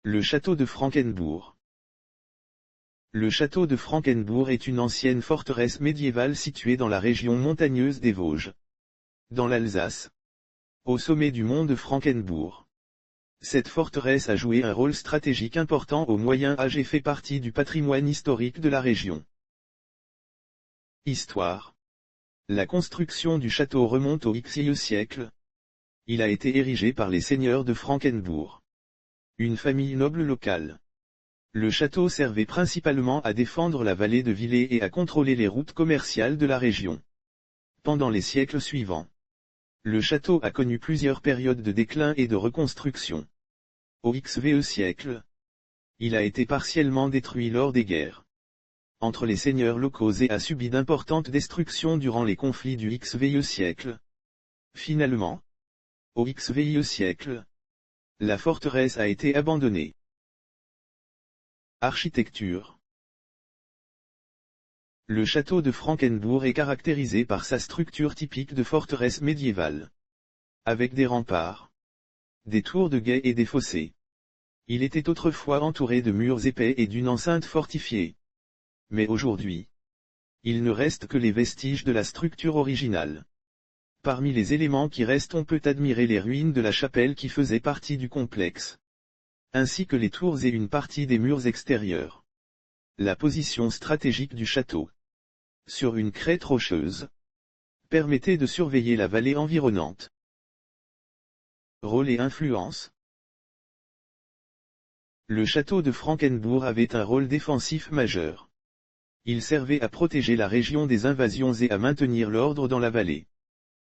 Le château de Frankenbourg. Le château de Frankenbourg est une ancienne forteresse médiévale située dans la région montagneuse des Vosges, dans l'Alsace, au sommet du mont de Frankenbourg. Cette forteresse a joué un rôle stratégique important au Moyen Âge et fait partie du patrimoine historique de la région. Histoire. La construction du château remonte au Xe siècle. Il a été érigé par les seigneurs de Frankenbourg, une famille noble locale. Le château servait principalement à défendre la vallée de Villers et à contrôler les routes commerciales de la région. Pendant les siècles suivants, le château a connu plusieurs périodes de déclin et de reconstruction. Au Xe siècle, il a été partiellement détruit lors des guerres entre les seigneurs locaux et a subi d'importantes destructions durant les conflits du Xe siècle. Finalement, au Xe siècle, la forteresse a été abandonnée. Architecture. Le château de Frankenbourg est caractérisé par sa structure typique de forteresse médiévale, avec des remparts, des tours de guet et des fossés. Il était autrefois entouré de murs épais et d'une enceinte fortifiée. Mais aujourd'hui, il ne reste que les vestiges de la structure originale. Parmi les éléments qui restent, on peut admirer les ruines de la chapelle qui faisait partie du complexe, ainsi que les tours et une partie des murs extérieurs. La position stratégique du château, sur une crête rocheuse, permettait de surveiller la vallée environnante. Rôle et influence. Le château de Frankenbourg avait un rôle défensif majeur. Il servait à protéger la région des invasions et à maintenir l'ordre dans la vallée.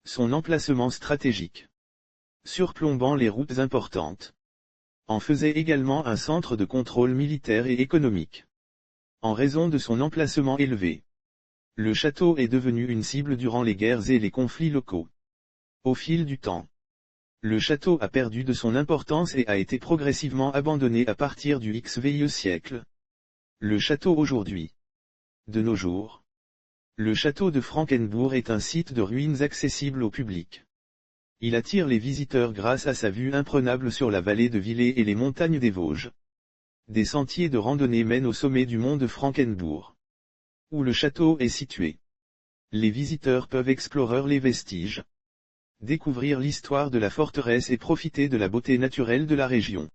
Son emplacement stratégique, surplombant les routes importantes, en faisait également un centre de contrôle militaire et économique. En raison de son emplacement élevé, le château est devenu une cible durant les guerres et les conflits locaux. Au fil du temps, le château a perdu de son importance et a été progressivement abandonné à partir du Xe siècle. Le château aujourd'hui. De nos jours, le château de Frankenbourg est un site de ruines accessible au public. Il attire les visiteurs grâce à sa vue imprenable sur la vallée de Villers et les montagnes des Vosges. Des sentiers de randonnée mènent au sommet du mont de Frankenbourg, où le château est situé. Les visiteurs peuvent explorer les vestiges, découvrir l'histoire de la forteresse et profiter de la beauté naturelle de la région.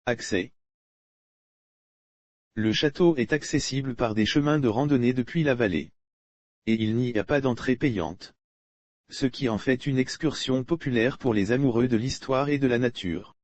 Accès. Le château est accessible par des chemins de randonnée depuis la vallée. Et il n'y a pas d'entrée payante, ce qui en fait une excursion populaire pour les amoureux de l'histoire et de la nature.